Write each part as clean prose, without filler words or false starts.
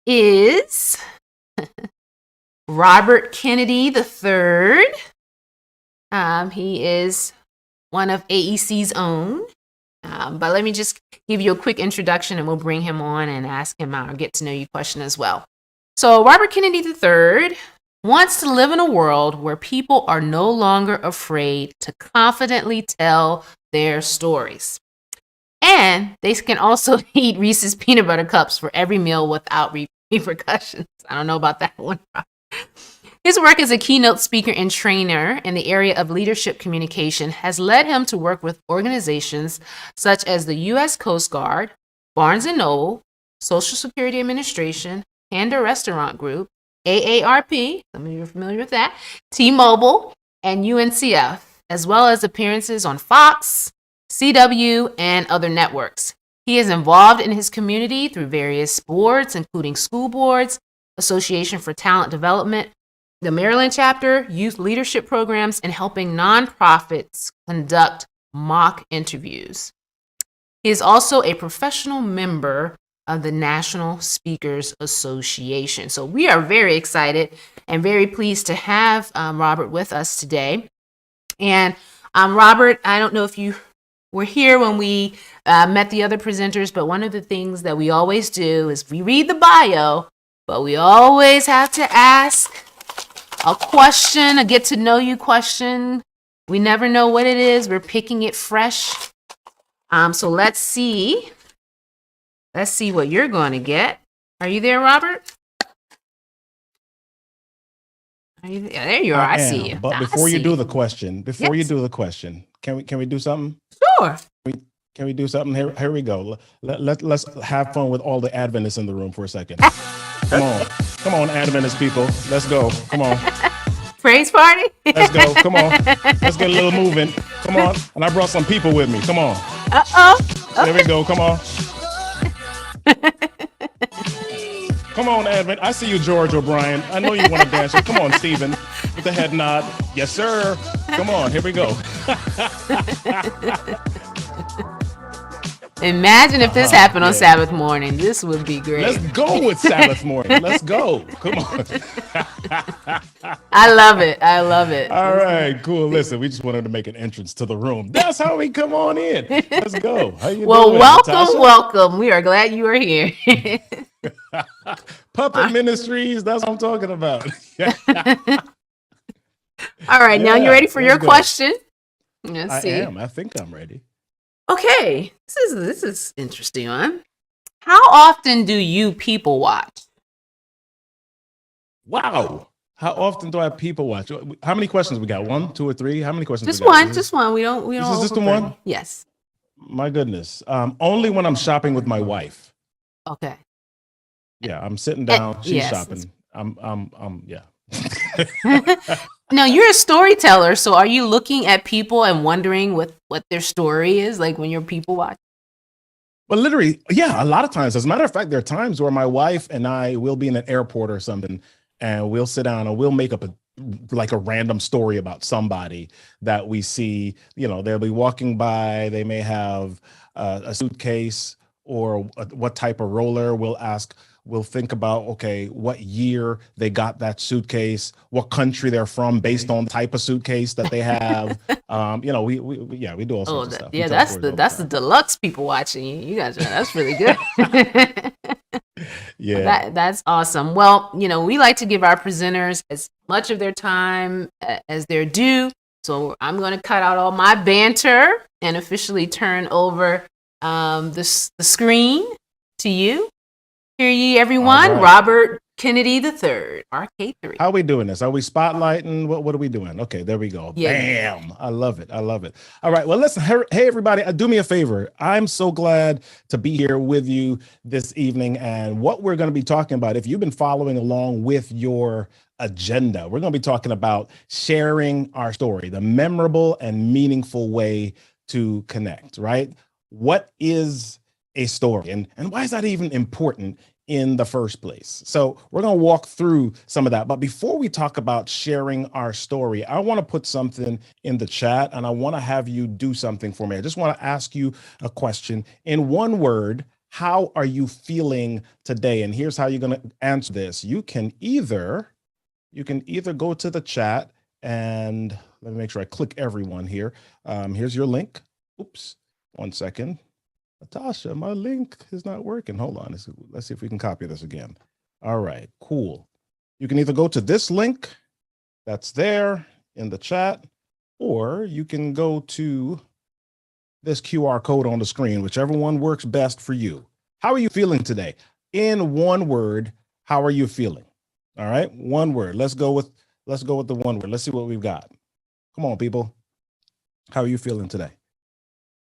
is Robert Kennedy III. He is one of AEC's own. But let me just give you a quick introduction and we'll bring him on and ask him our get to know you question as well. So Robert Kennedy III wants to live in a world where people are no longer afraid to confidently tell their stories. And they can also eat Reese's peanut butter cups for every meal without repercussions. I don't know about that one. His work as a keynote speaker and trainer in the area of leadership communication has led him to work with organizations such as the U.S. Coast Guard, Barnes & Noble, Social Security Administration, Panda Restaurant Group, AARP, some of you are familiar with that, T-Mobile, and UNCF, as well as appearances on Fox, CW, and other networks. He is involved in his community through various boards, including school boards, Association for Talent Development, the Maryland chapter, youth leadership programs, and helping nonprofits conduct mock interviews. He is also a professional member of the National Speakers Association. So we are very excited and very pleased to have Robert with us today. And Robert, I don't know if you were here when we met the other presenters, but one of the things that we always do is we read the bio, but we always have to ask a question, a get to know you question. We never know what it is. We're picking it fresh. So let's see what you're going to get. Are you there, Robert? Are you there? Yeah, there you are. I see you. But before you do the question, can we do something? Sure. Can we do something? Here we go. Let's have fun with all the Adventists in the room for a second. Come on, Adventist people. Let's go. Come on. Praise party. Let's go. Come on. Let's get a little moving. Come on. And I brought some people with me. Come on. Uh-oh. There we go. Come on. Come on, Advent. I see you, George O'Brien. I know you want to dance. Come on, Stephen, with the head nod. Yes, sir. Come on. Here we go. Imagine if this happened on Sabbath morning. This would be great. Let's go with Sabbath morning. Let's go. Come on. I love it. All right, cool. Listen, we just wanted to make an entrance to the room. That's how we come on in. Let's go. How you doing, welcome. We are glad you are here. Puppet Ministries, that's what I'm talking about. All right, now you ready for your question? Let's see. I am. I think I'm ready. Okay, this is interesting one. How often do you people watch? Wow. How often do I people watch? How many questions we got? 1, 2, or 3? How many questions? Just one. Just one. We don't. This is just the one? Yes. My goodness. Only when I'm shopping with my wife. Okay. Yeah, I'm sitting down. She's shopping. Yeah. Now you're a storyteller, so are you looking at people and wondering what their story is, like when you're people watching? Well, literally, yeah, a lot of times. As a matter of fact, there are times where my wife and I will be in an airport or something, and we'll sit down and we'll make up a random story about somebody that we see. You know, they'll be walking by, they may have a suitcase or what type of roller. We'll think about, okay, what year they got that suitcase, what country they're from based on the type of suitcase that they have. We do all sorts of stuff. Yeah, that's the deluxe people watching. You guys that's really good. Yeah. That's awesome. Well, we like to give our presenters as much of their time as they're due. So I'm going to cut out all my banter and officially turn over the screen to you. Hear ye, everyone. Right. Robert Kennedy III, RK3. How are we doing this? Are we spotlighting? What are we doing? Okay, there we go. Yeah. Bam. I love it. All right. Well, listen. Hey, everybody. Do me a favor. I'm so glad to be here with you this evening. And what we're going to be talking about, if you've been following along with your agenda, we're going to be talking about sharing our story, the memorable and meaningful way to connect, right? What is a story and why is that even important in the first place? So we're going to walk through some of that. But before we talk about sharing our story, I want to put something in the chat and I want to have you do something for me. I just want to ask you a question. In one word, How are you feeling today? And here's how you're going to answer this. You can either go to the chat, and let me make sure I click everyone here. Here's your link. Oops, 1 second. Natasha, my link is not working. Hold on. Let's see if we can copy this again. All right, cool. You can either go to this link that's there in the chat, or you can go to this QR code on the screen, whichever one works best for you. How are you feeling today? In one word, how are you feeling? All right, one word. Let's go with the one word. Let's see what we've got. Come on, people. How are you feeling today?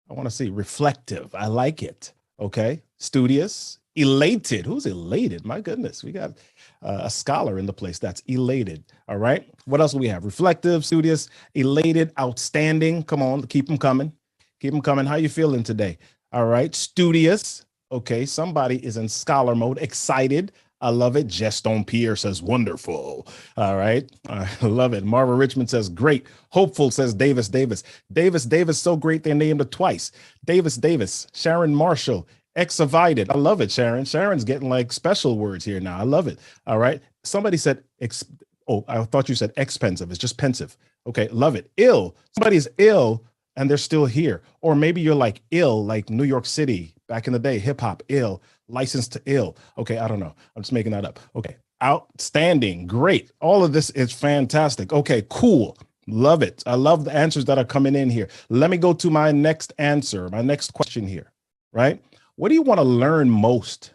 I want to see reflective. I like it. Okay. Studious, elated. Who's elated? My goodness. We got a scholar in the place that's elated. All right. What else do we have? Reflective, studious, elated, outstanding. Come on. Keep them coming. Keep them coming. How you feeling today? All right. Studious. Okay. Somebody is in scholar mode. Excited. I love it. Jeston Pierre says wonderful. All right. I love it. Marva Richmond says great. Hopeful says Davis. Davis, so great they named it twice. Davis. Sharon Marshall, exavited. I love it, Sharon. Sharon's getting like special words here now. I love it. All right. Somebody said, I thought you said expensive. It's just pensive. Okay. Love it. Ill. Somebody's ill and they're still here. Or maybe you're like ill, like New York City back in the day, hip hop, ill. Licensed to ill. Okay, I don't know. I'm just making that up. Okay, outstanding, great. All of this is fantastic. Okay, cool. Love it. I love the answers that are coming in here. Let me go to my next answer, my next question here, right? What do you want to learn most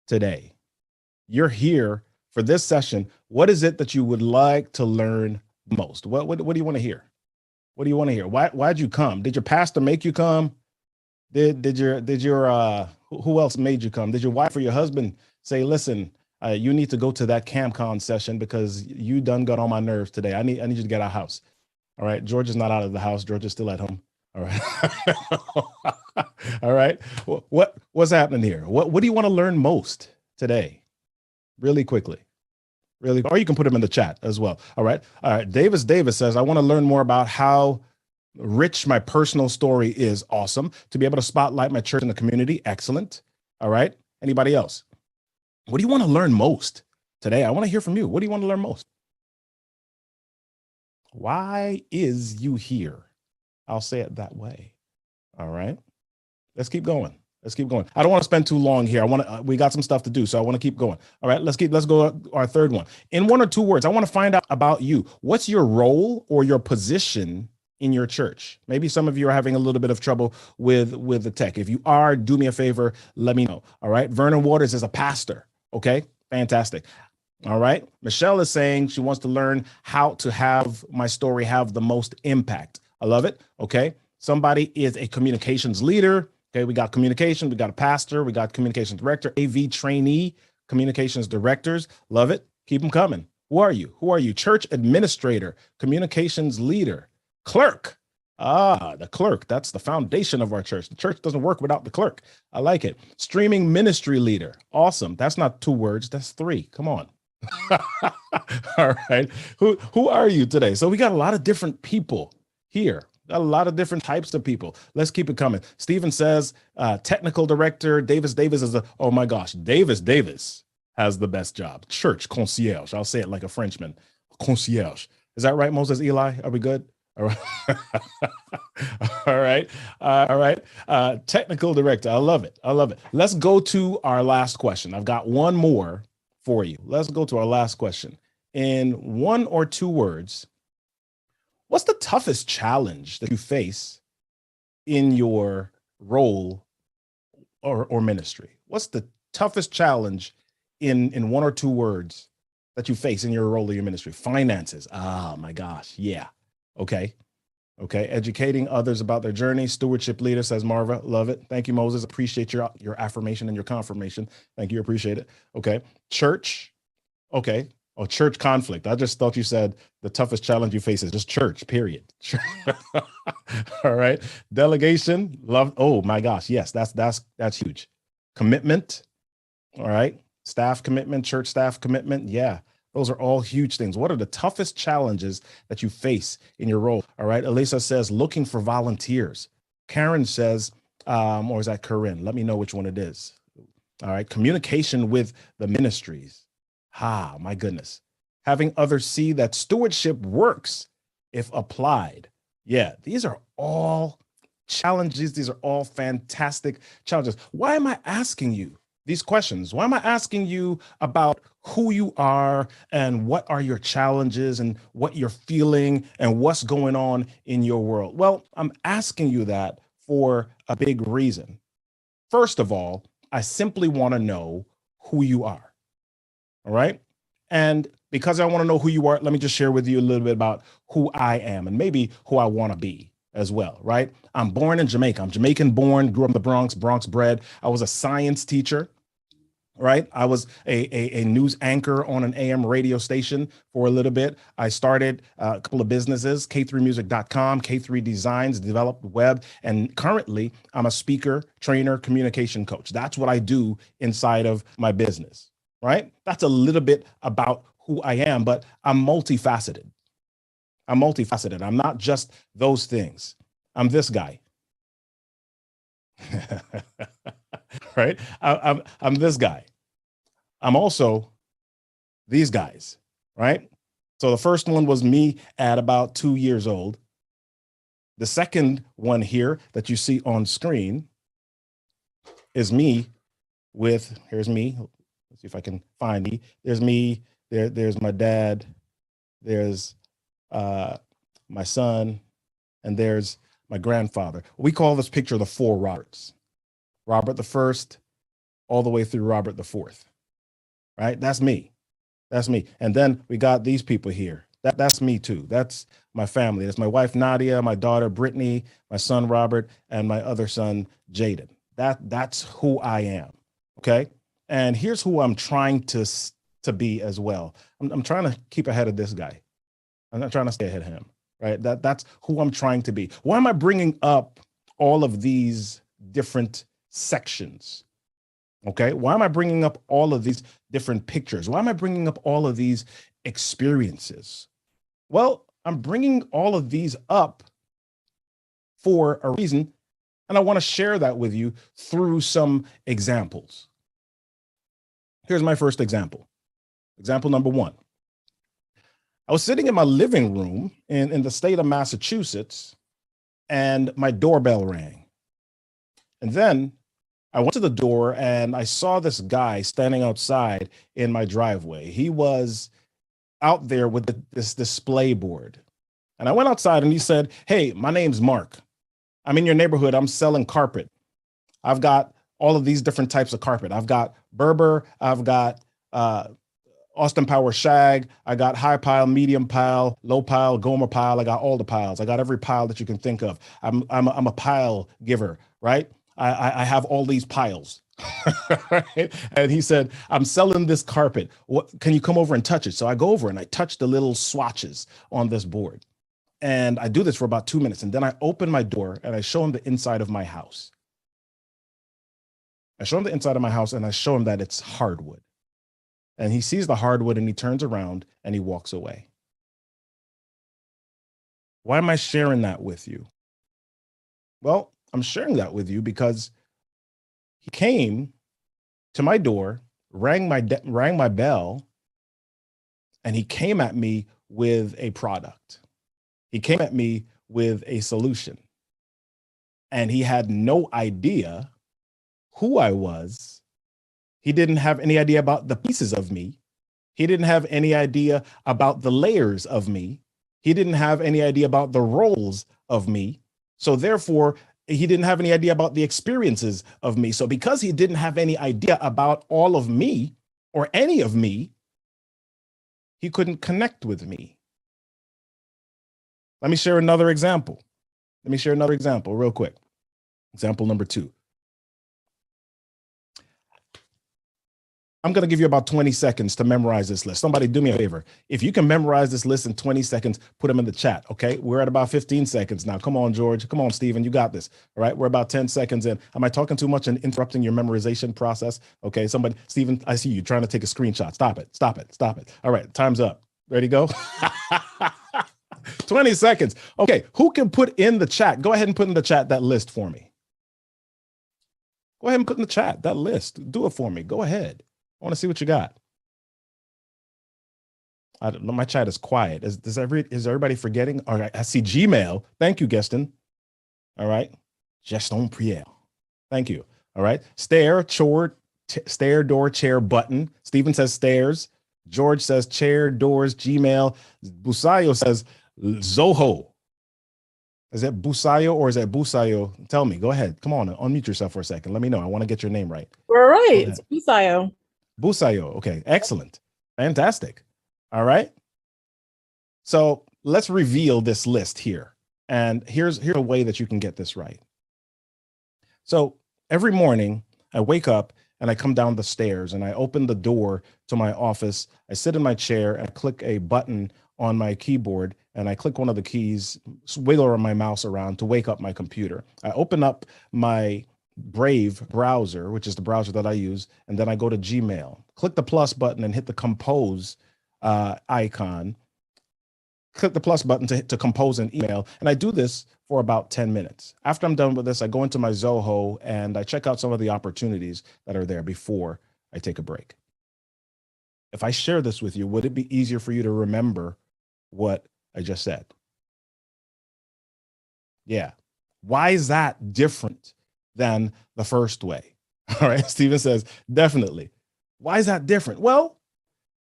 today? You're here for this session. What is it that you would like to learn most? What do you want to hear? What do you want to hear? Why'd you come? Did your pastor make you come? Did your who else made you come? Did your wife or your husband say, listen, you need to go to that CamCon session because you done got on my nerves today. I need you to get out of the house. All right. George is not out of the house. George is still at home. All right. All right. What's happening here? What do you want to learn most today? Really quickly. Really, or you can put them in the chat as well. All right. All right. Davis says, I want to learn more about how rich my personal story is. Awesome. To be able to spotlight my church in the community. Excellent. All right. Anybody else? What do you want to learn most today? I want to hear from you. What do you want to learn most? Why is you here? I'll say it that way. All right. Let's keep going. I don't want to spend too long here. We got some stuff to do, so I want to keep going. All right, let's go our third one. In 1 or 2 words, I want to find out about you. What's your role or your position in your church? Maybe some of you are having a little bit of trouble with the tech. If you are, do me a favor, let me know. All right. Vernon Waters is a pastor. Okay. Fantastic. All right. Michelle is saying she wants to learn how to have my story have the most impact. I love it. Okay. Somebody is a communications leader. Okay. We got communication. We got a pastor. We got communications director, AV trainee, communications directors. Love it. Keep them coming. Who are you? Church administrator, communications leader. Clerk. The clerk. That's the foundation of our church. The church doesn't work without the clerk. I like it. Streaming ministry leader. Awesome. That's not 2 words. That's 3. Come on. All right. Who are you today? So we got a lot of different people here. Got a lot of different types of people. Let's keep it coming. Stephen says, technical director. Davis is oh my gosh. Davis has the best job. Church concierge. I'll say it like a Frenchman. Concierge. Is that right, Moses Eli? Are we good? All right. All right. Technical director. I love it. Let's go to our last question. I've got one more for you. Let's go to our last question. In 1 or 2 words, what's the toughest challenge that you face in your role or ministry? What's the toughest challenge in 1 or 2 words that you face in your role or your ministry? Finances. Oh my gosh. Yeah. Okay. Educating others about their journey. Stewardship leader, says Marva. Love it. Thank you, Moses. Appreciate your affirmation and your confirmation. Thank you. Appreciate it. Okay. Church. Okay. Oh, church conflict. I just thought you said the toughest challenge you face is just church, period. All right. Delegation. Love. Oh my gosh. Yes, that's huge. Commitment. All right. Staff commitment, church staff commitment. Yeah. Those are all huge things. What are the toughest challenges that you face in your role? All right. Elisa says, looking for volunteers. Karen says, Or is that Corinne? Let me know which one it is. All right. Communication with the ministries. My goodness. Having others see that stewardship works if applied. Yeah, these are all challenges. These are all fantastic challenges. Why am I asking you these questions? Why am I asking you about who you are and what are your challenges and what you're feeling and what's going on in your world? Well, I'm asking you that for a big reason. First of all, I simply want to know who you are. All right. And because I want to know who you are, let me just share with you a little bit about who I am and maybe who I want to be as well. Right. I'm born in Jamaica. I'm Jamaican born, grew up in the Bronx, Bronx bred. I was a science teacher. Right. I was a news anchor on an AM radio station for a little bit. I started a couple of businesses, k3music.com, K3 Designs, developed web. And currently I'm a speaker, trainer, communication coach. That's what I do inside of my business. Right. That's a little bit about who I am, but I'm multifaceted. I'm not just those things. I'm this guy. Right. I'm this guy. I'm also these guys, right? So the first one was me at about 2 years old. The second one here that you see on screen is me here's me. Let's see if I can find me. There's me, there's my dad, there's my son, and there's my grandfather. We call this picture the four Roberts. Robert the First, all the way through Robert the Fourth. Right? That's me. That's me. And then we got these people here. That's me too. That's my family. That's my wife, Nadia, my daughter, Brittany, my son, Robert, and my other son, Jaden. That's who I am. Okay. And here's who I'm trying to be as well. I'm trying to keep ahead of this guy. I'm not trying to stay ahead of him. Right. That's who I'm trying to be. Why am I bringing up all of these different sections? Okay. Why am I bringing up all of these different pictures? Why am I bringing up all of these experiences? Well, I'm bringing all of these up for a reason, and I want to share that with you through some examples. Here's my first example. Example number one. I was sitting in my living room in the state of Massachusetts, and my doorbell rang. And then I went to the door and I saw this guy standing outside in my driveway. He was out there with this display board. And I went outside and he said, "Hey, my name's Mark. I'm in your neighborhood. I'm selling carpet. I've got all of these different types of carpet. I've got Berber. I've got Austin Power Shag. I got high pile, medium pile, low pile, Gomer pile. I got all the piles. I got every pile that you can think of. I'm a pile giver, right? I have all these piles." Right? And he said, "I'm selling this carpet. What, can you come over and touch it?" So I go over and I touch the little swatches on this board. And I do this for about 2 minutes. And then I open my door and I show him the inside of my house. I show him the inside of my house and I show him that it's hardwood. And he sees the hardwood and he turns around and he walks away. Why am I sharing that with you? Well, I'm sharing that with you because he came to my door, rang my bell, and he came at me with a product. He came at me with a solution. And he had no idea who I was. He didn't have any idea about the pieces of me. He didn't have any idea about the layers of me. He didn't have any idea about the roles of me. So therefore, he didn't have any idea about the experiences of me. So because he didn't have any idea about all of me or any of me, he couldn't connect with me. Let me share another example. Real quick. Example number 2. I'm going to give you about 20 seconds to memorize this list. Somebody do me a favor. If you can memorize this list in 20 seconds, put them in the chat. Okay. We're at about 15 seconds now. Come on, George. Come on, Stephen. You got this. All right. We're about 10 seconds in. Am I talking too much and interrupting your memorization process? Okay. Somebody, Stephen, I see you trying to take a screenshot. Stop it. All right. Time's up. Ready to go? 20 seconds. Okay. Who can put in the chat? Go ahead and put in the chat that list for me. Go ahead and put in the chat that list. Do it for me. Go ahead. I want to see what you got. I don't know. My chat is quiet. Is everybody forgetting? All right. I see Gmail. Thank you, Gaston. All right. Geston Prière. Thank you. All right. Stair, stair, door, chair, button. Stephen says stairs. George says chair, doors, Gmail. Busayo says Zoho. Is it Busayo or is it Busayo? Tell me. Go ahead. Come on. Unmute yourself for a second. Let me know. I want to get your name right. We're right. It's Busayo. Busayo. Okay. Excellent. Fantastic. All right. So let's reveal this list here. And here's a way that you can get this right. So every morning I wake up and I come down the stairs and I open the door to my office. I sit in my chair and I click a button on my keyboard and I click one of the keys, wiggle my mouse around to wake up my computer. I open up my Brave browser, which is the browser that I use, and then I go to Gmail, click the plus button and hit the compose icon, click the plus button to compose an email. And I do this for about 10 minutes. After I'm done with this, I go into my Zoho and I check out some of the opportunities that are there before I take a break. If I share this with you, would it be easier for you to remember what I just said? Yeah. Why is that different than the first way? All right. Stephen says, definitely. Why is that different? Well,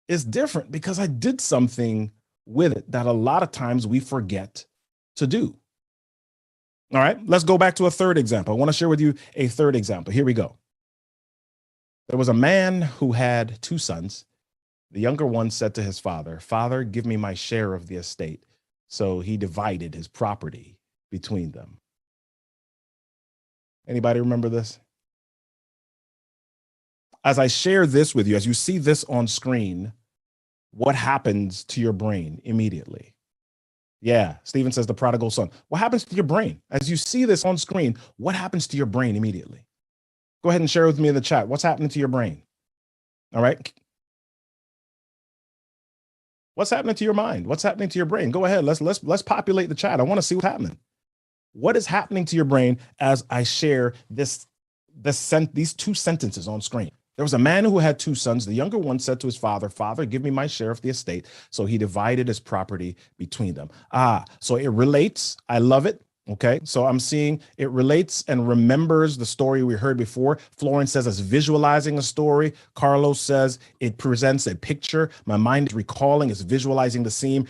it's different because I did something with it that a lot of times we forget to do. All right, let's go back to a third example. I want to share with you a third example. Here we go. There was a man who had two sons. The younger one said to his father, "Father, give me my share of the estate." So he divided his property between them. Anybody remember this? As I share this with you, as you see this on screen, what happens to your brain immediately? Yeah, Stephen says the prodigal son. What happens to your brain? As you see this on screen, what happens to your brain immediately? Go ahead and share with me in the chat. What's happening to your brain? All right. What's happening to your mind? What's happening to your brain? Go ahead. Let's populate the chat. I want to see what's happening. What is happening to your brain as I share these two sentences on screen? There was a man who had two sons. The younger one said to his father, "Father, give me my share of the estate." So he divided his property between them. So it relates. I love it. Okay. So I'm seeing it relates and remembers the story we heard before. Florence says it's visualizing a story. Carlos says it presents a picture. My mind is recalling, it's visualizing the scene.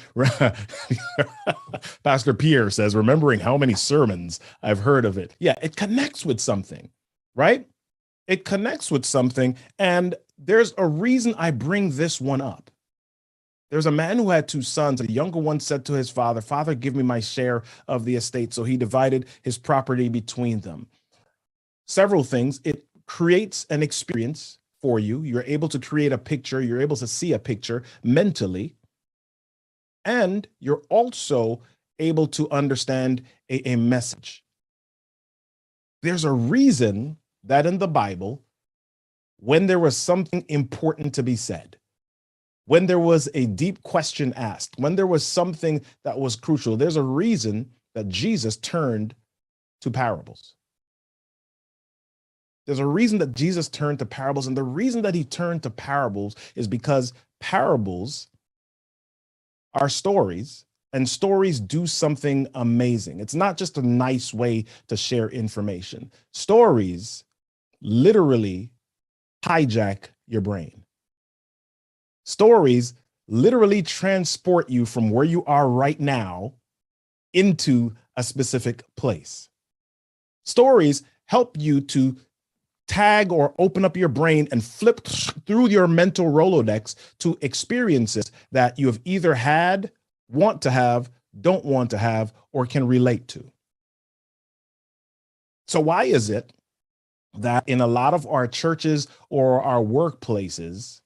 Pastor Pierre says, remembering how many sermons I've heard of it. Yeah, it connects with something, right? It connects with something, and there's a reason I bring this one up. There's a man who had two sons. The younger one said to his father, "Father, give me my share of the estate." So he divided his property between them. Several things. It creates an experience for you. You're able to create a picture. You're able to see a picture mentally. And you're also able to understand a message. There's a reason that in the Bible, when there was something important to be said, when there was a deep question asked, when there was something that was crucial, there's a reason that Jesus turned to parables. There's a reason that Jesus turned to parables, and the reason that he turned to parables is because parables are stories, and stories do something amazing. It's not just a nice way to share information. Stories literally hijack your brain. Stories literally transport you from where you are right now into a specific place. Stories help you to tag or open up your brain and flip through your mental Rolodex to experiences that you have either had, want to have, don't want to have, or can relate to. So why is it that in a lot of our churches or our workplaces,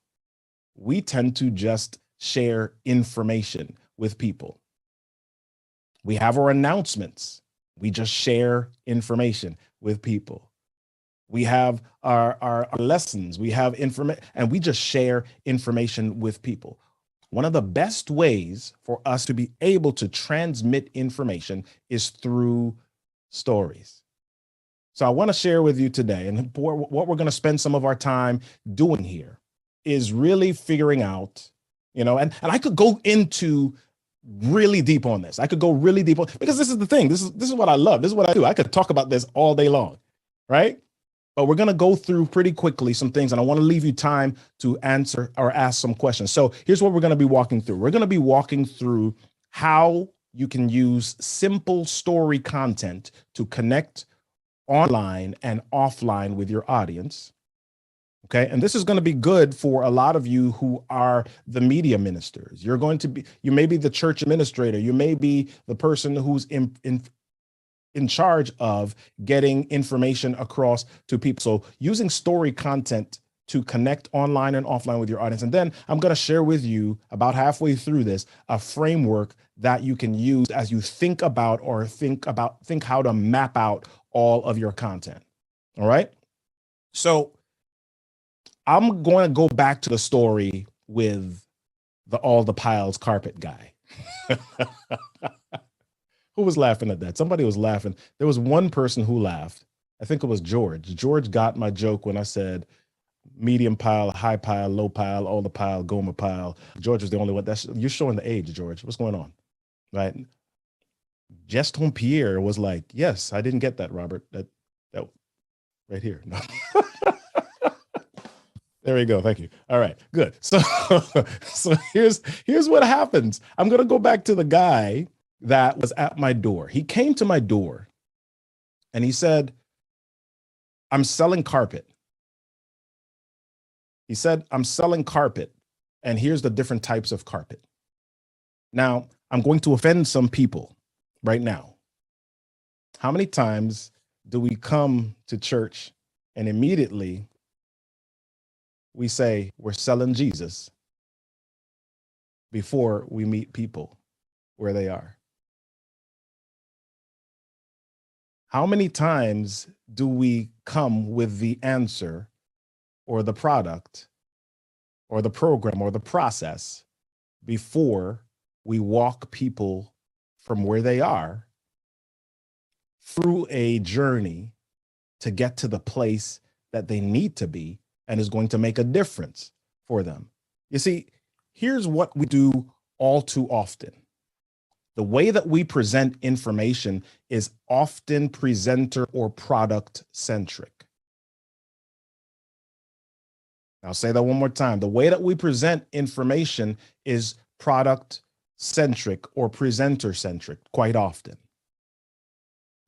we tend to just share information with people? We have our announcements. We just share information with people. We have our lessons. We have information, and we just share information with people. One of the best ways for us to be able to transmit information is through stories. So I want to share with you today, and what we're going to spend some of our time doing here is really figuring out, and I could go into really deep on this. I could go really deep on, because this is the thing. This is what I love. This is what I do. I could talk about this all day long, right? But we're going to go through pretty quickly some things, and I want to leave you time to answer or ask some questions. So here's what we're going to be walking through. We're going to be walking through how you can use simple story content to connect online and offline with your audience. Okay. And this is going to be good for a lot of you who are the media ministers. You may be the church administrator. You may be the person who's in charge of getting information across to people. So using story content to connect online and offline with your audience. And then I'm going to share with you, about halfway through this, a framework that you can use as you think how to map out all of your content. All right. So I'm going to go back to the story with all the piles carpet guy. Who was laughing at that? Somebody was laughing. There was one person who laughed. I think it was George. George got my joke when I said medium pile, high pile, low pile, all the pile, Goma pile. George was the only one. You're showing the age, George. What's going on? Right. Geston Pierre was like, yes, I didn't get that, Robert. That right here. No. There we go. Thank you. All right, good. So here's what happens. I'm going to go back to the guy that was at my door. He came to my door and he said, I'm selling carpet. He said, I'm selling carpet, and here's the different types of carpet. Now, I'm going to offend some people right now. How many times do we come to church and immediately we say we're selling Jesus before we meet people where they are? How many times do we come with the answer or the product or the program or the process before we walk people from where they are through a journey to get to the place that they need to be and is going to make a difference for them? You see, here's what we do all too often. The way that we present information is often presenter or product centric. I'll say that one more time. The way that we present information is product centric or presenter centric quite often.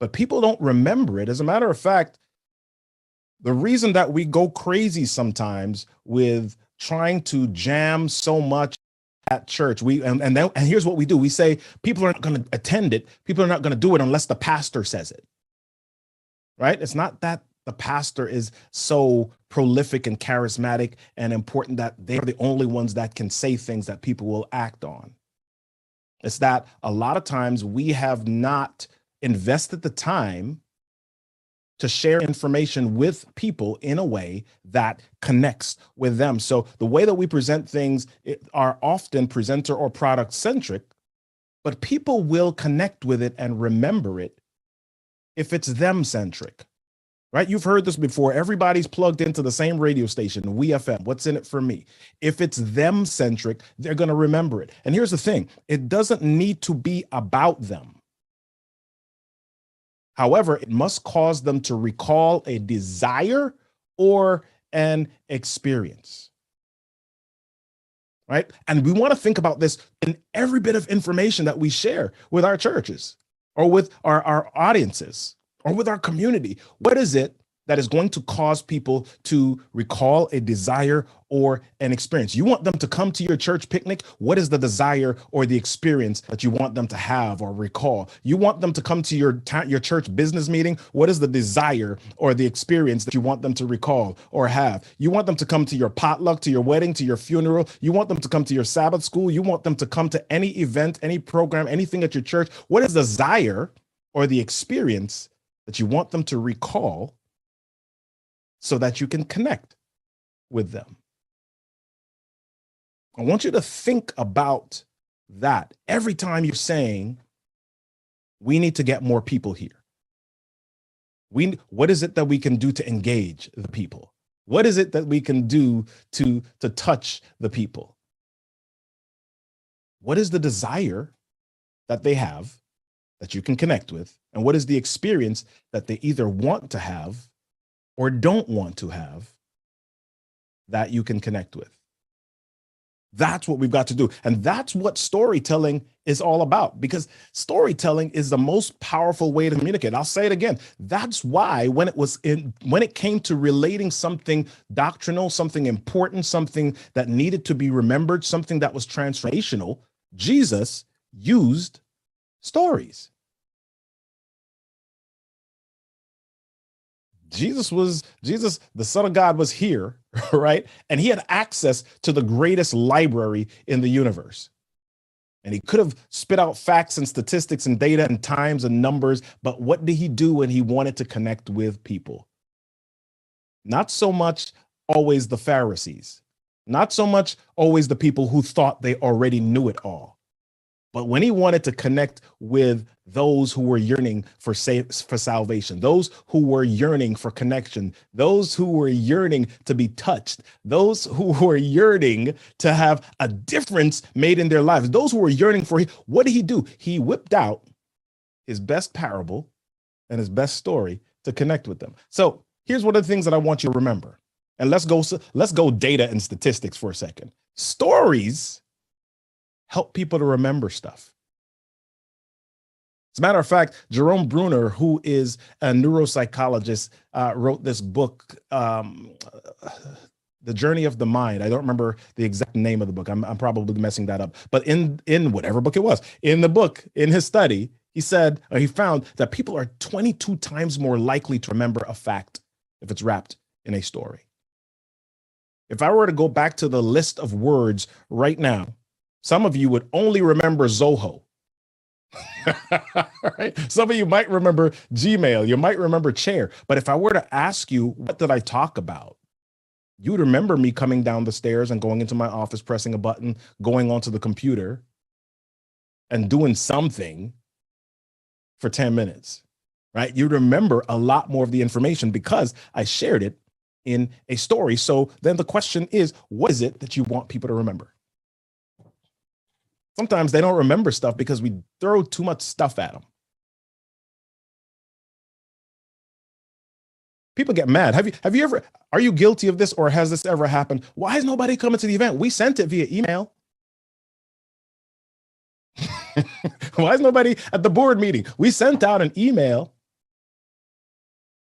But people don't remember it. As a matter of fact, the reason that we go crazy sometimes with trying to jam so much at church, and here's what we do. We say people aren't going to attend it. People are not going to do it unless the pastor says it. Right? It's not that the pastor is so prolific and charismatic and important that they're the only ones that can say things that people will act on. It's that a lot of times we have not invested the time to share information with people in a way that connects with them. So the way that we present things are often presenter or product centric, but people will connect with it and remember it if it's them centric, right? You've heard this before. Everybody's plugged into the same radio station, WeFM. What's in it for me? If it's them centric, they're going to remember it. And here's the thing. It doesn't need to be about them. However, it must cause them to recall a desire or an experience, right? And we want to think about this in every bit of information that we share with our churches or with our audiences or with our community. What is it that is going to cause people to recall a desire or an experience? You want them to come to your church picnic. What is the desire or the experience that you want them to have or recall? You want them to come to your church business meeting. What is the desire or the experience that you want them to recall or have? You want them to come to your potluck, to your wedding, to your funeral. You want them to come to your Sabbath school. You want them to come to any event, any program, anything at your church. What is the desire or the experience that you want them to recall so that you can connect with them? I want you to think about that every time you're saying, we need to get more people here. What is it that we can do to engage the people? What is it that we can do to touch the people? What is the desire that they have that you can connect with? And what is the experience that they either want to have or don't want to have that you can connect with? That's what we've got to do. And that's what storytelling is all about, because storytelling is the most powerful way to communicate. I'll say it again. That's why when it came to relating something doctrinal, something important, something that needed to be remembered, something that was transformational, Jesus used stories. Jesus, the Son of God, was here, right? And he had access to the greatest library in the universe. And he could have spit out facts and statistics and data and times and numbers. But what did he do when he wanted to connect with people? Not so much always the Pharisees, not so much always the people who thought they already knew it all. But when he wanted to connect with those who were yearning for salvation, those who were yearning for connection, those who were yearning to be touched, those who were yearning to have a difference made in their lives, those who were yearning for, what did he do? He whipped out his best parable and his best story to connect with them. So here's one of the things that I want you to remember. And let's go data and statistics for a second. Stories help people to remember stuff. As a matter of fact, Jerome Bruner, who is a neuropsychologist, wrote this book, The Journey of the Mind. I don't remember the exact name of the book. I'm probably messing that up. But in whatever book it was, in the book, in his study, he found that people are 22 times more likely to remember a fact if it's wrapped in a story. If I were to go back to the list of words right now, some of you would only remember Zoho. Right? Some of you might remember Gmail. You might remember chair. But if I were to ask you, what did I talk about? You would remember me coming down the stairs and going into my office, pressing a button, going onto the computer and doing something for 10 minutes, right? You remember a lot more of the information because I shared it in a story. So then the question is, what is it that you want people to remember? Sometimes they don't remember stuff because we throw too much stuff at them. People get mad. Have you ever, are you guilty of this, or has this ever happened? Why is nobody coming to the event? We sent it via email. Why is nobody at the board meeting? We sent out an email,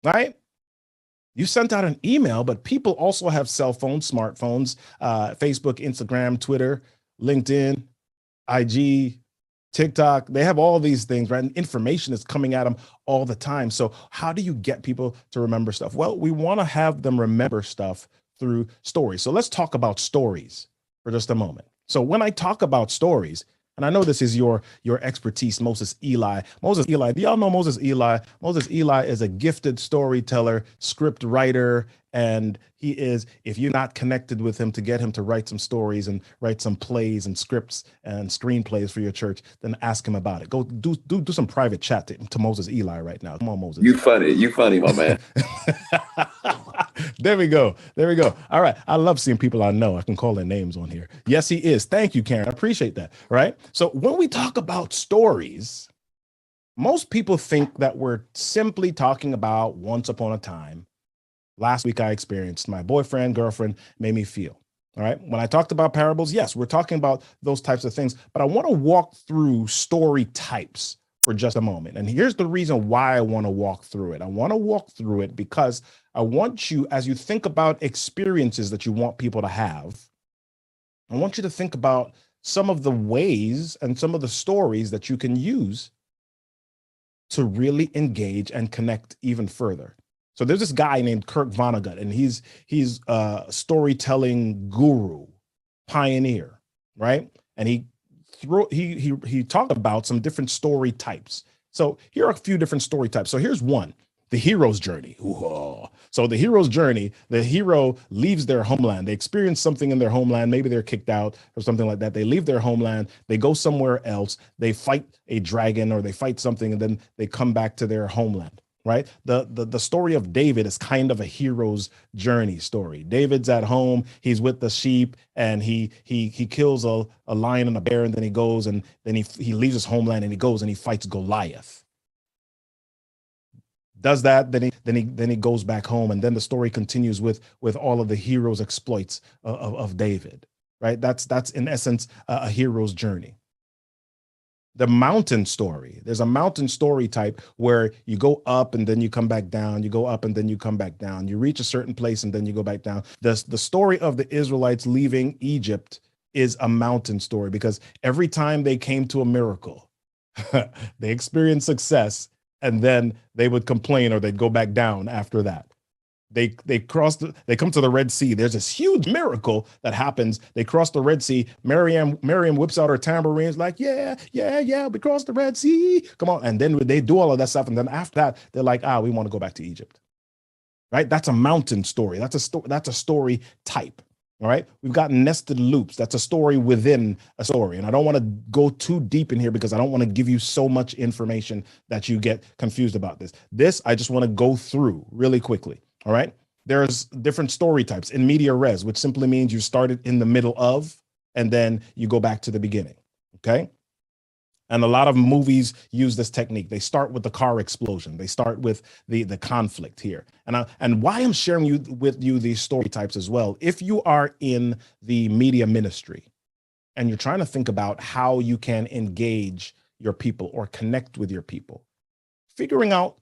right? You sent out an email, but people also have cell phones, smartphones, Facebook, Instagram, Twitter, LinkedIn, IG, TikTok. They have all these things, right? And information is coming at them all the time. So how do you get people to remember stuff? Well, we want to have them remember stuff through stories. So let's talk about stories for just a moment. So when I talk about stories, and I know this is your expertise, Moses Eli. Do y'all know Moses Eli? Moses Eli is a gifted storyteller, script writer, and he is, if you're not connected with him to get him to write some stories and write some plays and scripts and screenplays for your church, then ask him about it. Go do some private chat to Moses Eli right now. Come on, Moses. You funny, my man. There we go. All right. I love seeing people I know. I can call their names on here. Yes, he is. Thank you, Karen. I appreciate that. Right. So when we talk about stories, most people think that we're simply talking about once upon a time. Last week I experienced, my boyfriend, girlfriend made me feel. All right. When I talked about parables, yes, we're talking about those types of things, but I want to walk through story types for just a moment. And here's the reason why I want to walk through it. I want to walk through it because I want you, as you think about experiences that you want people to have, I want you to think about some of the ways and some of the stories that you can use to really engage and connect even further. So there's this guy named Kurt Vonnegut, and he's a storytelling guru, pioneer, right? And he talked about some different story types. So here are a few different story types. So here's one, the hero's journey. Ooh. So the hero's journey, the hero leaves their homeland. They experience something in their homeland. Maybe they're kicked out or something like that. They leave their homeland. They go somewhere else. They fight a dragon or they fight something, and then they come back to their homeland. right? The story of David is kind of a hero's journey story. David's at home, he's with the sheep, and he kills a lion and a bear, and then he goes and then he leaves his homeland and he goes and he fights Goliath. Does that, then he goes back home, and then the story continues with all of the hero's exploits of David, right? That's in essence a hero's journey. The mountain story. There's a mountain story type where you go up and then you come back down, you go up and then you come back down, you reach a certain place and then you go back down. The story of the Israelites leaving Egypt is a mountain story, because every time they came to a miracle, they experienced success, and then they would complain or they'd go back down after that. They come to the Red Sea. There's this huge miracle that happens. They cross the Red Sea. Miriam whips out her tambourines like, yeah, we crossed the Red Sea. Come on. And then they do all of that stuff. And then after that, they're like, we want to go back to Egypt. Right? That's a mountain story. That's a story type. All right. We've got nested loops. That's a story within a story. And I don't want to go too deep in here because I don't want to give you so much information that you get confused about this. I just want to go through really quickly. All right. There's different story types in media res, which simply means you started in the middle of, and then you go back to the beginning. Okay. And a lot of movies use this technique. They start with the car explosion. They start with the conflict here. And why I'm sharing with you these story types as well. If you are in the media ministry and you're trying to think about how you can engage your people or connect with your people, figuring out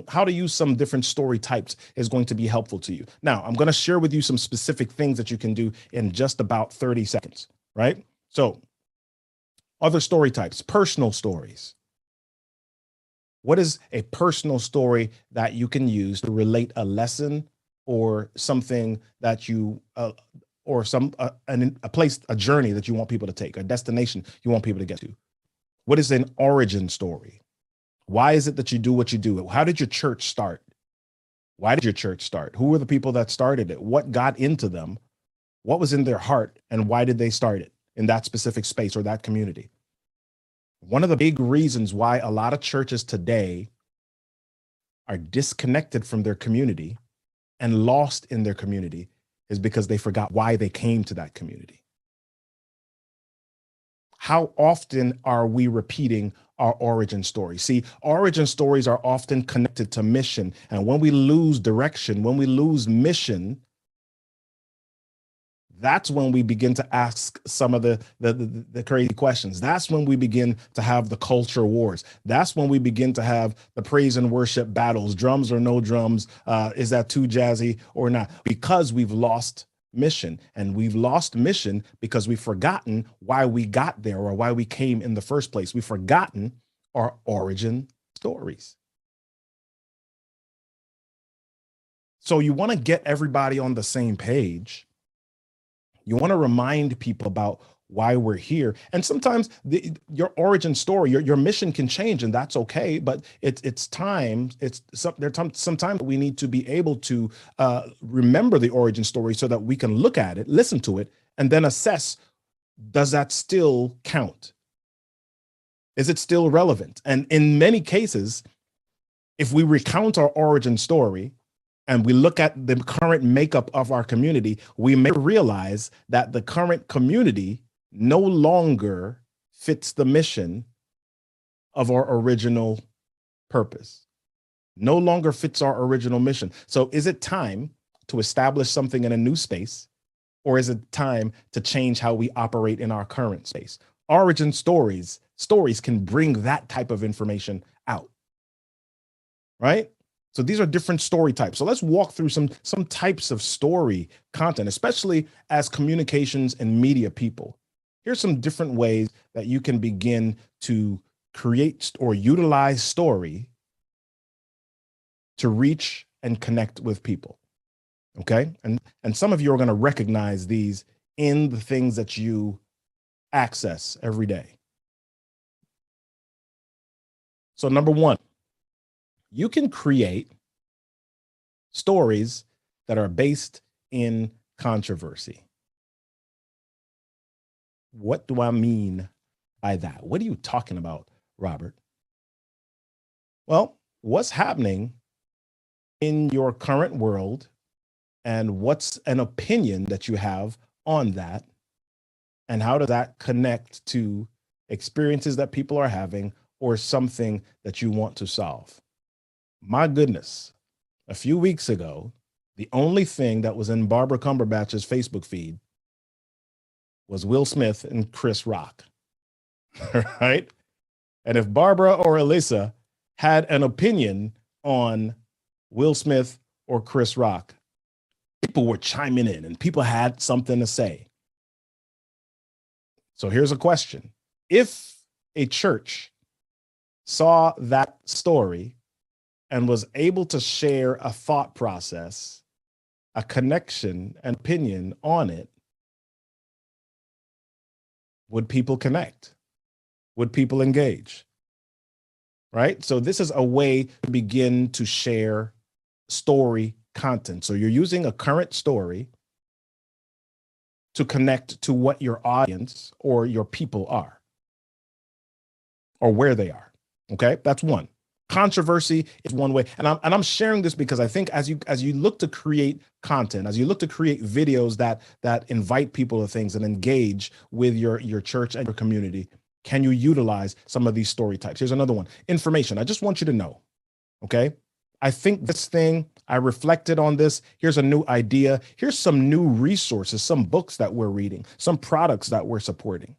how to use some different story types is going to be helpful to you. Now, I'm going to share with you some specific things that you can do in just about 30 seconds, right? So, other story types, personal stories. What is a personal story that you can use to relate a lesson or something that you, or a place, a journey that you want people to take, a destination you want people to get to? What is an origin story? Why is it that you do what you do? How did your church start? Why did your church start? Who were the people that started it? What got into them? What was in their heart? And why did they start it in that specific space or that community? One of the big reasons why a lot of churches today are disconnected from their community and lost in their community is because they forgot why they came to that community. How often are we repeating our origin story? See, origin stories are often connected to mission. And when we lose direction, when we lose mission, that's when we begin to ask some of the crazy questions. That's when we begin to have the culture wars. That's when we begin to have the praise and worship battles, drums or no drums. Is that too jazzy or not? Because we've lost mission, and we've lost mission because we've forgotten why we got there or why we came in the first place. We've forgotten our origin stories. So you want to get everybody on the same page. You want to remind people about why we're here. And sometimes your origin story, your mission can change, and that's okay. But it's time. Sometimes we need to be able to remember the origin story so that we can look at it, listen to it, and then assess, does that still count? Is it still relevant? And in many cases, if we recount our origin story and we look at the current makeup of our community, we may realize that the current community no longer fits the mission of our original purpose, no longer fits our original mission. So is it time to establish something in a new space, or is it time to change how we operate in our current space? Origin stories can bring that type of information out, right? So these are different story types. So let's walk through some types of story content, especially as communications and media people. Here's some different ways that you can begin to create or utilize story to reach and connect with people. Okay. And some of you are going to recognize these in the things that you access every day. So number one, you can create stories that are based in controversy. What do I mean by that? What are you talking about, Robert? Well, what's happening in your current world and what's an opinion that you have on that, and how does that connect to experiences that people are having or something that you want to solve. My goodness, a few weeks ago, the only thing that was in Barbara Cumberbatch's Facebook feed was Will Smith and Chris Rock, right? And if Barbara or Alyssa had an opinion on Will Smith or Chris Rock, people were chiming in and people had something to say. So here's a question. If a church saw that story and was able to share a thought process, a connection, an opinion on it, would people connect? Would people engage? Right? So this is a way to begin to share story content. So you're using a current story to connect to what your audience or your people are, or where they are. Okay, that's one. Controversy is one way, and I'm sharing this because I think as you look to create content, as you look to create videos that invite people to things and engage with your church and your community, can you utilize some of these story types? Here's another one. Information. I just want you to know. Okay, I think this thing, I reflected on this. Here's a new idea. Here's some new resources, some books that we're reading, some products that we're supporting.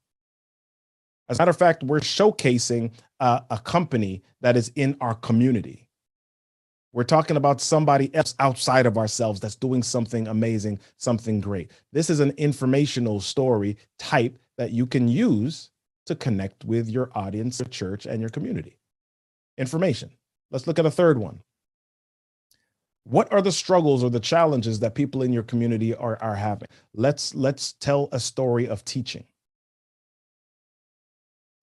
As a matter of fact, we're showcasing a company that is in our community. We're talking about somebody else outside of ourselves that's doing something amazing, something great. This is an informational story type that you can use to connect with your audience, your church, and your community. Information. Let's look at a third one. What are the struggles or the challenges that people in your community are having? Let's tell a story of teaching.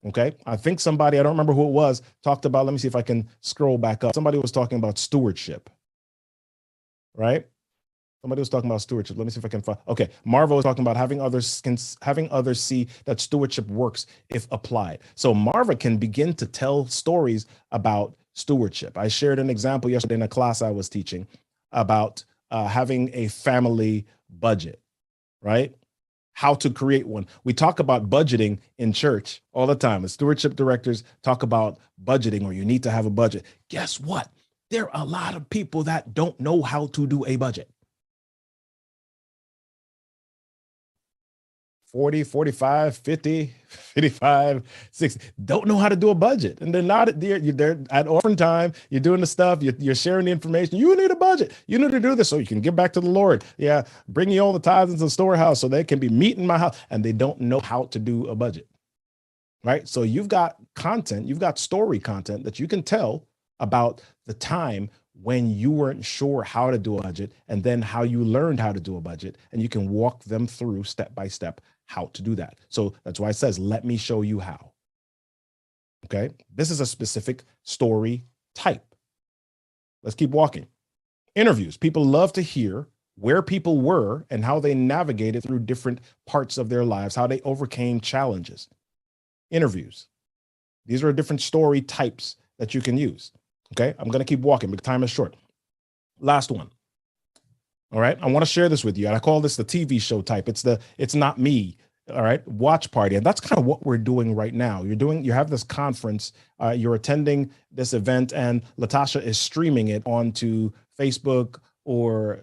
Okay, I think somebody, I don't remember who it was, talked about, let me see if I can scroll back up. Somebody was talking about stewardship, right? Somebody was talking about stewardship. Let me see if I can find. Okay, Marvo was talking about having others see that stewardship works if applied. So Marva can begin to tell stories about stewardship. I shared an example yesterday in a class I was teaching about having a family budget, right? How to create one. We talk about budgeting in church all the time. As stewardship directors talk about budgeting, or you need to have a budget. Guess what? There are a lot of people that don't know how to do a budget. 40, 45, 50, 55, 60, don't know how to do a budget. And they're not, they're at orphan time, you're doing the stuff, you're sharing the information. You need a budget. You need to do this so you can give back to the Lord. Yeah, bring you all the tithes into the storehouse so they can be meat in my house. And they don't know how to do a budget, right? So you've got content, you've got story content that you can tell about the time when you weren't sure how to do a budget, and then how you learned how to do a budget, and you can walk them through step by step how to do that. So that's why it says, let me show you how. Okay, this is a specific story type. Let's keep walking. Interviews. People love to hear where people were and how they navigated through different parts of their lives, how they overcame challenges. Interviews. These are different story types that you can use. Okay, I'm going to keep walking because time is short. Last one. All right, I want to share this with you. And I call this the TV show type. It's not me. All right, watch party. And that's kind of what we're doing right now. You have this conference, you're attending this event, and Latasha is streaming it onto Facebook or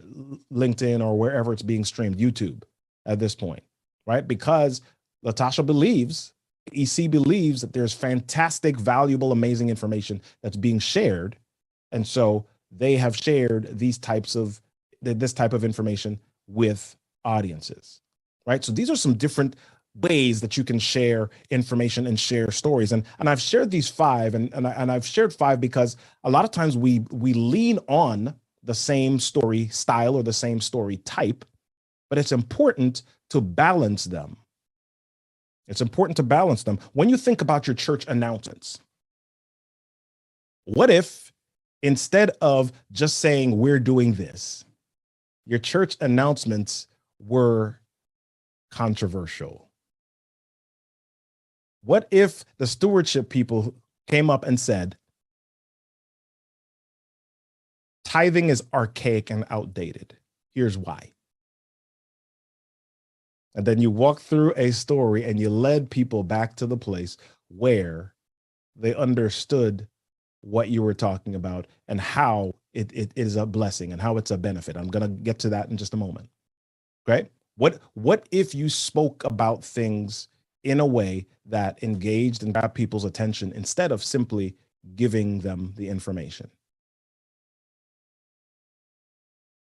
LinkedIn or wherever it's being streamed, YouTube at this point, right? Because Latasha believes, AEC believes that there's fantastic, valuable, amazing information that's being shared. And so they have shared this type of information with audiences, right? So these are some different ways that you can share information and share stories. And I've shared these five, and I've shared five because a lot of times we lean on the same story style or the same story type, but it's important to balance them. It's important to balance them. When you think about your church announcements, what if instead of just saying we're doing this, your church announcements were controversial? What if the stewardship people came up and said, Tithing is archaic and outdated. Here's why. And then you walk through a story and you led people back to the place where they understood what you were talking about and how it is a blessing and how it's a benefit. I'm going to get to that in just a moment. Right? What if you spoke about things in a way that engaged and got people's attention instead of simply giving them the information?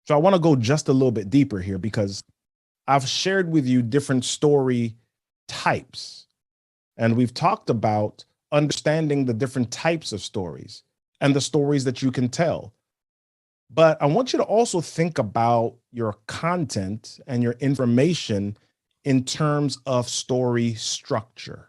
So I want to go just a little bit deeper here because I've shared with you different story types, and we've talked about understanding the different types of stories and the stories that you can tell. But I want you to also think about your content and your information in terms of story structure.